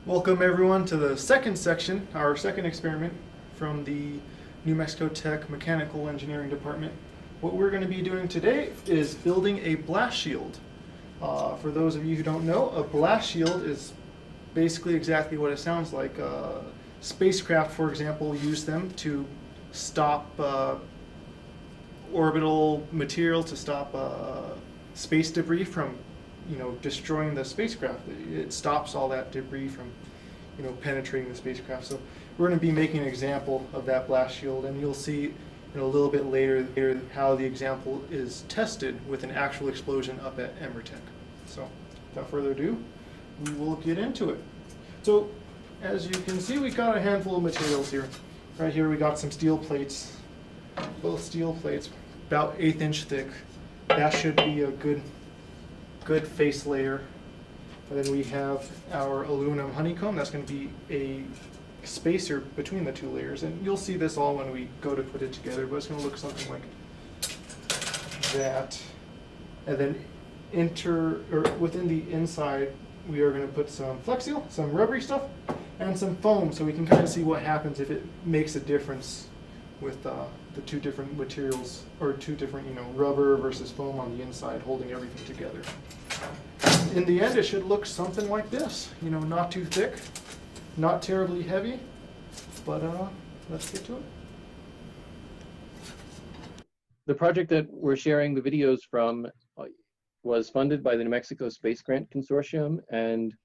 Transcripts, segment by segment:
Welcome everyone to the second section, our second experiment from the New Mexico Tech Mechanical Engineering Department. What we're going to be doing today is building a blast shield. For those of you who don't know, a blast shield is basically exactly what it sounds like. Spacecraft, for example, use them to stop orbital material, to stop space debris from destroying the spacecraft. It stops all that debris from, penetrating the spacecraft. So we're going to be making an example of that blast shield, and you'll see a little bit later how the example is tested with an actual explosion up at Emmertech. So without further ado, we will get into it. So as you can see, we got a handful of materials here. Right here we got some steel plates, both steel plates, about 1/8 inch thick. That should be a good face layer. And then we have our aluminum honeycomb. That's going to be a spacer between the two layers, and you'll see this all when we go to put it together, but it's going to look something like that. And then within the inside, we are going to put some Flex Seal, some rubbery stuff, and some foam, so we can kind of see what happens if it makes a difference with the two different materials, or two different, rubber versus foam on the inside, holding everything together. In the end, it should look something like this. Not too thick, not terribly heavy, but let's get to it. The project that we're sharing the videos from was funded by the New Mexico Space Grant Consortium, and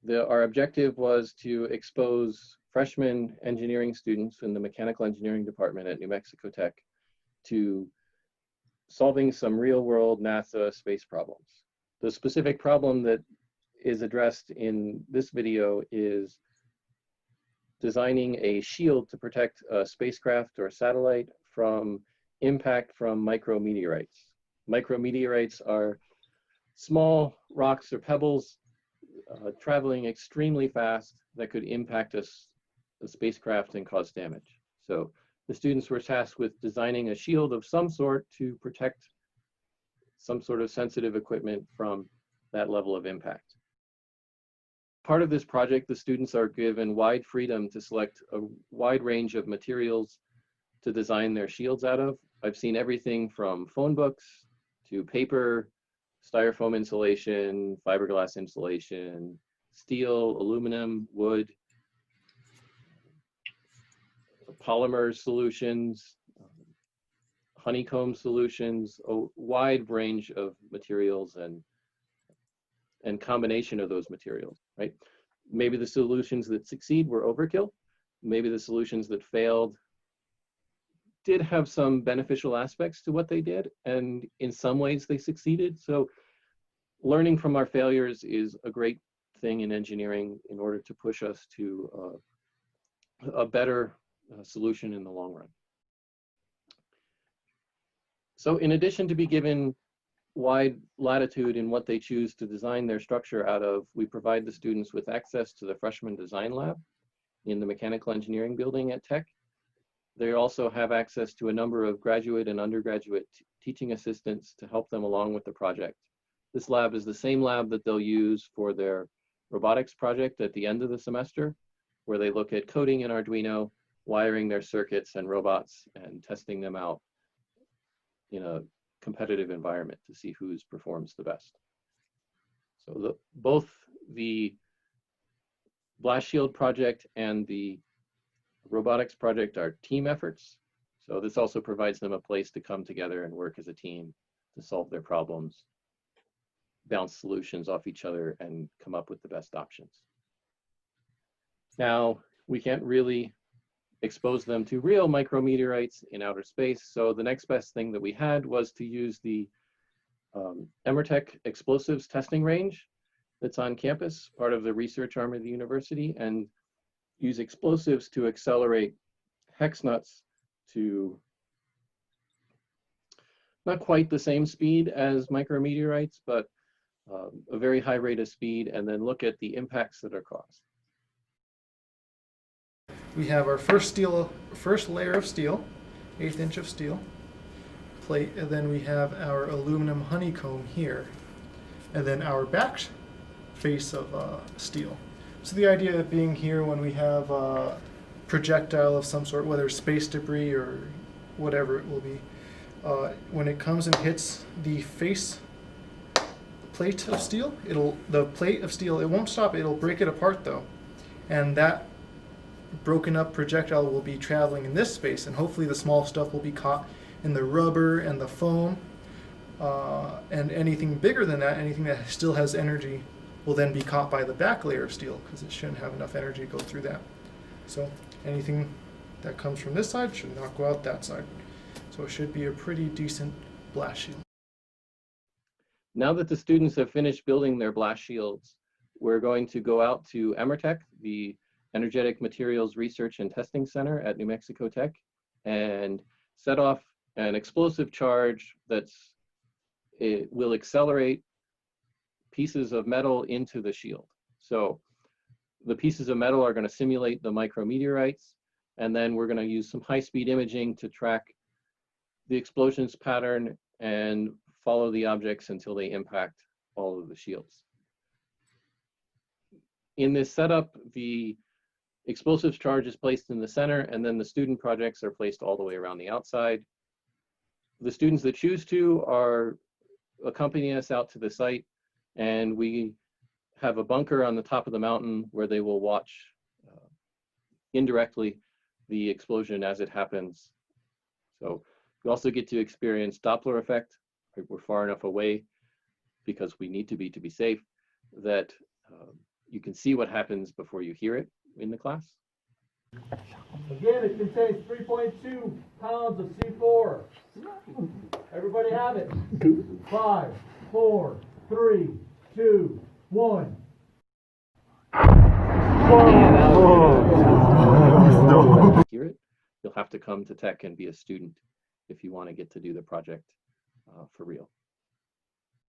our objective was to expose freshman engineering students in the mechanical engineering department at New Mexico Tech to solving some real-world NASA space problems. The specific problem that is addressed in this video is designing a shield to protect a spacecraft or satellite from impact from micrometeorites. Micrometeorites are small rocks or pebbles traveling extremely fast that could impact a spacecraft and cause damage. So the students were tasked with designing a shield of some sort to protect some sort of sensitive equipment from that level of impact. Part of this project, the students are given wide freedom to select a wide range of materials to design their shields out of. I've seen everything from phone books to paper, styrofoam insulation, fiberglass insulation, steel, aluminum, wood, polymer solutions, honeycomb solutions, a wide range of materials and combination of those materials, right? Maybe the solutions that succeed were overkill. Maybe the solutions that failed did have some beneficial aspects to what they did, and in some ways they succeeded. So learning from our failures is a great thing in engineering in order to push us to a better solution in the long run. So in addition to be given wide latitude in what they choose to design their structure out of, we provide the students with access to the freshman design lab in the mechanical engineering building at Tech. They also have access to a number of graduate and undergraduate teaching assistants to help them along with the project. This lab is the same lab that they'll use for their robotics project at the end of the semester, where they look at coding in Arduino, wiring their circuits and robots, and testing them out in a competitive environment to see whose performs the best. So both the blast shield project and the robotics project are team efforts. So this also provides them a place to come together and work as a team to solve their problems, bounce solutions off each other, and come up with the best options. Now, we can't really expose them to real micrometeorites in outer space, so the next best thing that we had was to use the Emmertech explosives testing range that's on campus, part of the research arm of the university, and use explosives to accelerate hex nuts to not quite the same speed as micrometeorites, but a very high rate of speed, and then look at the impacts that are caused. We have our first layer of steel, 1/8 inch of steel plate, and then we have our aluminum honeycomb here, and then our back face of steel. So the idea of being here when we have a projectile of some sort, whether space debris or whatever it will be, when it comes and hits the face plate of steel, the plate of steel, it won't stop, it'll break it apart though. And that broken up projectile will be traveling in this space, and hopefully the small stuff will be caught in the rubber and the foam. And anything bigger than that, anything that still has energy, will then be caught by the back layer of steel, because it shouldn't have enough energy to go through that. So anything that comes from this side should not go out that side. So it should be a pretty decent blast shield. Now that the students have finished building their blast shields, we're going to go out to Emertech, the Energetic Materials Research and Testing Center at New Mexico Tech, and set off an explosive charge it will accelerate pieces of metal into the shield. So the pieces of metal are going to simulate the micrometeorites, and then we're going to use some high-speed imaging to track the explosions pattern and follow the objects until they impact all of the shields. In this setup, the explosives charge is placed in the center, and then the student projects are placed all the way around the outside. The students that choose to are accompanying us out to the site, and we have a bunker on the top of the mountain where they will watch indirectly the explosion as it happens. So we also get to experience Doppler effect. We're far enough away, because we need to be safe, that you can see what happens before you hear it in the class. Again, it contains 3.2 pounds of C4. Everybody have it? 5, 4, 3, 2, 1. Hear it? You'll have to come to Tech and be a student if you want to get to do the project for real.